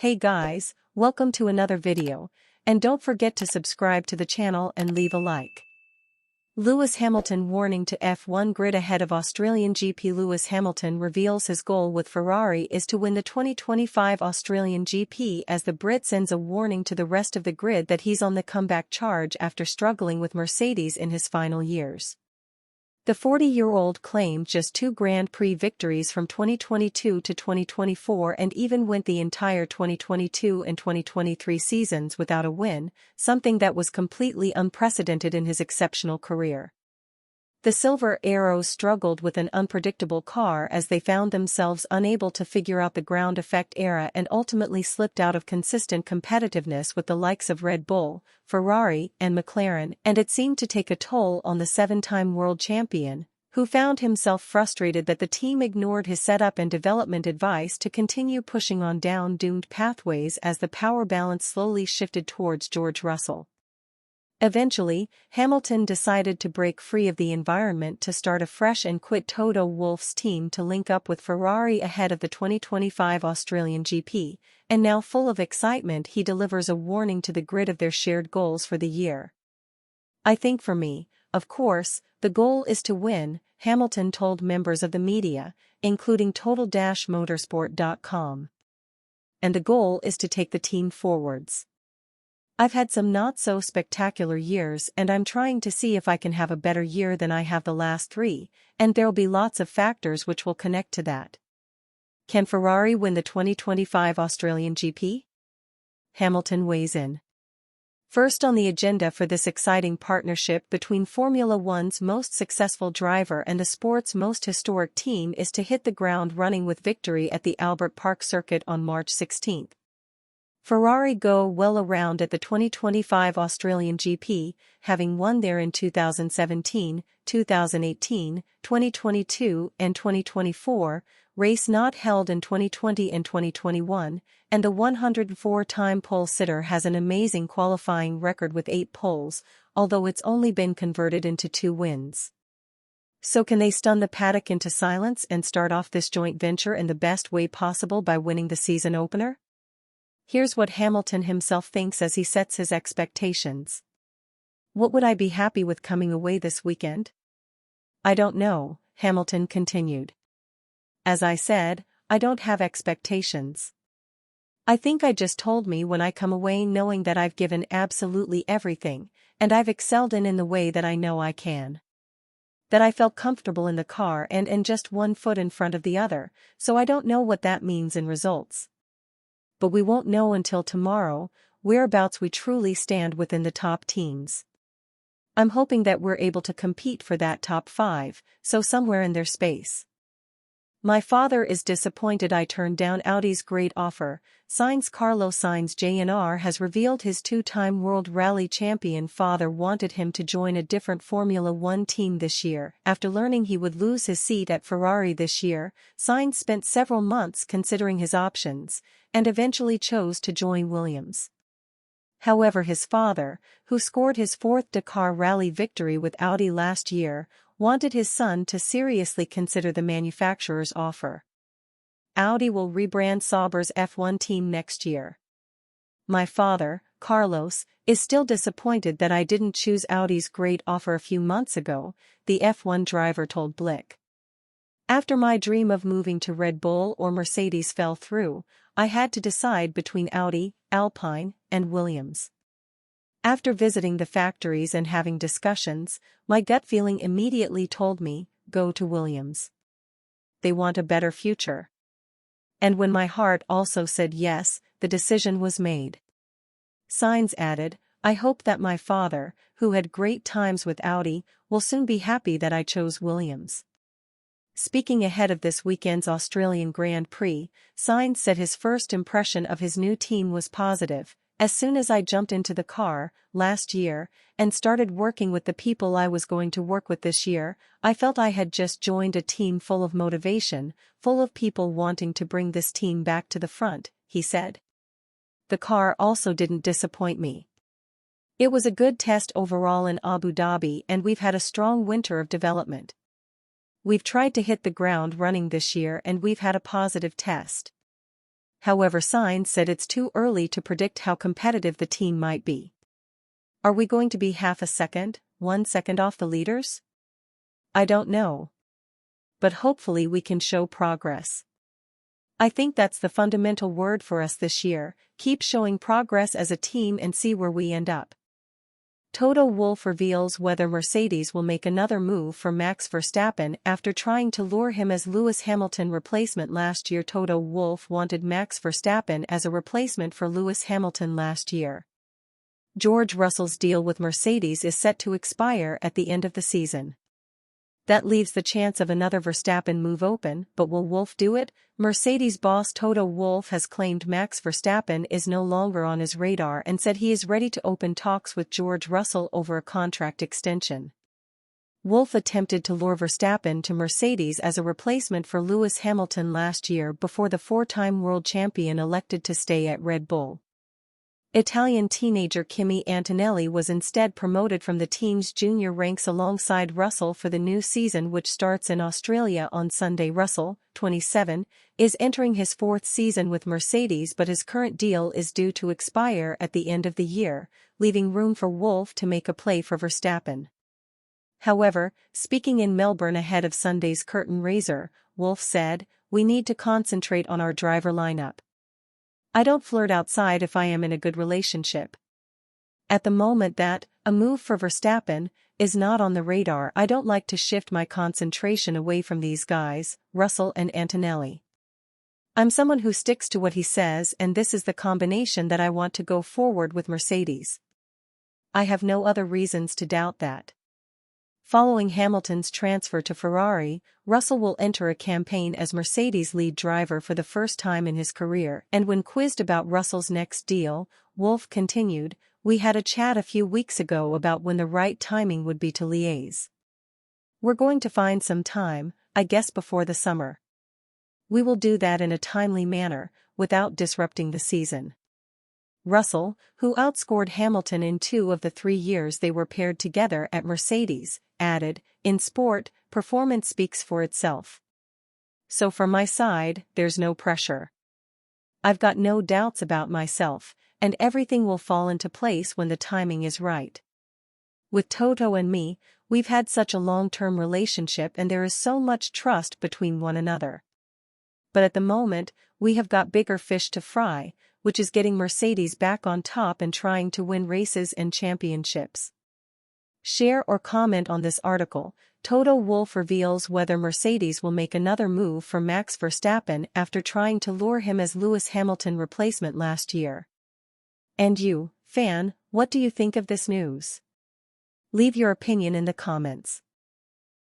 Hey guys, welcome to another video, and don't forget to subscribe to the channel and leave a like. Lewis Hamilton warning to F1 grid ahead of Australian GP. Lewis Hamilton reveals his goal with Ferrari is to win the 2025 Australian GP as the Brit sends a warning to the rest of the grid that he's on the comeback charge after struggling with Mercedes in his final years. The 40-year-old claimed just 2 Grand Prix victories from 2022 to 2024 and even went the entire 2022 and 2023 seasons without a win, something that was completely unprecedented in his exceptional career. The Silver Arrows struggled with an unpredictable car as they found themselves unable to figure out the ground effect era and ultimately slipped out of consistent competitiveness with the likes of Red Bull, Ferrari, and McLaren, and it seemed to take a toll on the 7-time world champion, who found himself frustrated that the team ignored his setup and development advice to continue pushing on down-doomed pathways as the power balance slowly shifted towards George Russell. Eventually, Hamilton decided to break free of the environment to start afresh and quit Toto Wolff's team to link up with Ferrari ahead of the 2025 Australian GP, and now full of excitement he delivers a warning to the grid of their shared goals for the year. "I think for me, of course, the goal is to win," Hamilton told members of the media, including Total-Motorsport.com. "And the goal is to take the team forwards. I've had some not-so-spectacular years and I'm trying to see if I can have a better year than I have the last 3, and there'll be lots of factors which will connect to that." Can Ferrari win the 2025 Australian GP? Hamilton weighs in. First on the agenda for this exciting partnership between Formula One's most successful driver and the sport's most historic team is to hit the ground running with victory at the Albert Park circuit on March 16. Ferrari go well around at the 2025 Australian GP, having won there in 2017, 2018, 2022 and 2024, race not held in 2020 and 2021, and the 104-time pole sitter has an amazing qualifying record with 8 poles, although it's only been converted into 2 wins. So can they stun the paddock into silence and start off this joint venture in the best way possible by winning the season opener? Here's what Hamilton himself thinks as he sets his expectations. "What would I be happy with coming away this weekend? I don't know," Hamilton continued. "As I said, I don't have expectations. I think I just told me when I come away knowing that I've given absolutely everything, and I've excelled in the way that I know I can. That I felt comfortable in the car and just one foot in front of the other, so I don't know what that means in results. But we won't know until tomorrow, whereabouts we truly stand within the top teams. I'm hoping that we're able to compete for that top 5, so somewhere in their space. My father is disappointed I turned down Audi's great offer." Carlos Sainz Jr. has revealed his 2-time World Rally champion father wanted him to join a different Formula One team this year. After learning he would lose his seat at Ferrari this year, Sainz spent several months considering his options, and eventually chose to join Williams. However, his father, who scored his 4th Dakar Rally victory with Audi last year, wanted his son to seriously consider the manufacturer's offer. Audi will rebrand Sauber's F1 team next year. "My father, Carlos, is still disappointed that I didn't choose Audi's great offer a few months ago," the F1 driver told Blick. "After my dream of moving to Red Bull or Mercedes fell through, I had to decide between Audi, Alpine, and Williams. After visiting the factories and having discussions, my gut feeling immediately told me, go to Williams. They want a better future. And when my heart also said yes, the decision was made." Sainz added, "I hope that my father, who had great times with Audi, will soon be happy that I chose Williams." Speaking ahead of this weekend's Australian Grand Prix, Sainz said his first impression of his new team was positive. "As soon as I jumped into the car, last year, and started working with the people I was going to work with this year, I felt I had just joined a team full of motivation, full of people wanting to bring this team back to the front," he said. "The car also didn't disappoint me. It was a good test overall in Abu Dhabi and we've had a strong winter of development. We've tried to hit the ground running this year and we've had a positive test." However, signs said it's too early to predict how competitive the team might be. Are we going to be half a second, 1 second off the leaders? I don't know. But hopefully we can show progress. I think that's the fundamental word for us this year: keep showing progress as a team and see where we end up. Toto Wolff reveals whether Mercedes will make another move for Max Verstappen after trying to lure him as Lewis Hamilton replacement last year. Toto Wolff wanted Max Verstappen as a replacement for Lewis Hamilton last year. George Russell's deal with Mercedes is set to expire at the end of the season. That leaves the chance of another Verstappen move open, but will Wolff do it? Mercedes boss Toto Wolff has claimed Max Verstappen is no longer on his radar and said he is ready to open talks with George Russell over a contract extension. Wolff attempted to lure Verstappen to Mercedes as a replacement for Lewis Hamilton last year before the four-time world champion elected to stay at Red Bull. Italian teenager Kimi Antonelli was instead promoted from the team's junior ranks alongside Russell for the new season, which starts in Australia on Sunday. Russell, 27, is entering his fourth season with Mercedes, but his current deal is due to expire at the end of the year, leaving room for Wolff to make a play for Verstappen. However, speaking in Melbourne ahead of Sunday's curtain raiser, Wolff said, "We need to concentrate on our driver lineup. I don't flirt outside if I am in a good relationship. At the moment that a move for Verstappen is not on the radar, I don't like to shift my concentration away from these guys, Russell and Antonelli. I'm someone who sticks to what he says, and this is the combination that I want to go forward with Mercedes. I have no other reasons to doubt that." Following Hamilton's transfer to Ferrari, Russell will enter a campaign as Mercedes' lead driver for the first time in his career, and when quizzed about Russell's next deal, Wolff continued, "We had a chat a few weeks ago about when the right timing would be to liaise. We're going to find some time, I guess before the summer. We will do that in a timely manner, without disrupting the season." Russell, who outscored Hamilton in 2 of the 3 years they were paired together at Mercedes, added, "In sport, performance speaks for itself. So from my side, there's no pressure. I've got no doubts about myself, and everything will fall into place when the timing is right. With Toto and me, we've had such a long-term relationship and there is so much trust between one another. But at the moment, we have got bigger fish to fry, which is getting Mercedes back on top and trying to win races and championships." Share or comment on this article. Toto Wolff reveals whether Mercedes will make another move for Max Verstappen after trying to lure him as Lewis Hamilton replacement last year. And you, fan, what do you think of this news? Leave your opinion in the comments.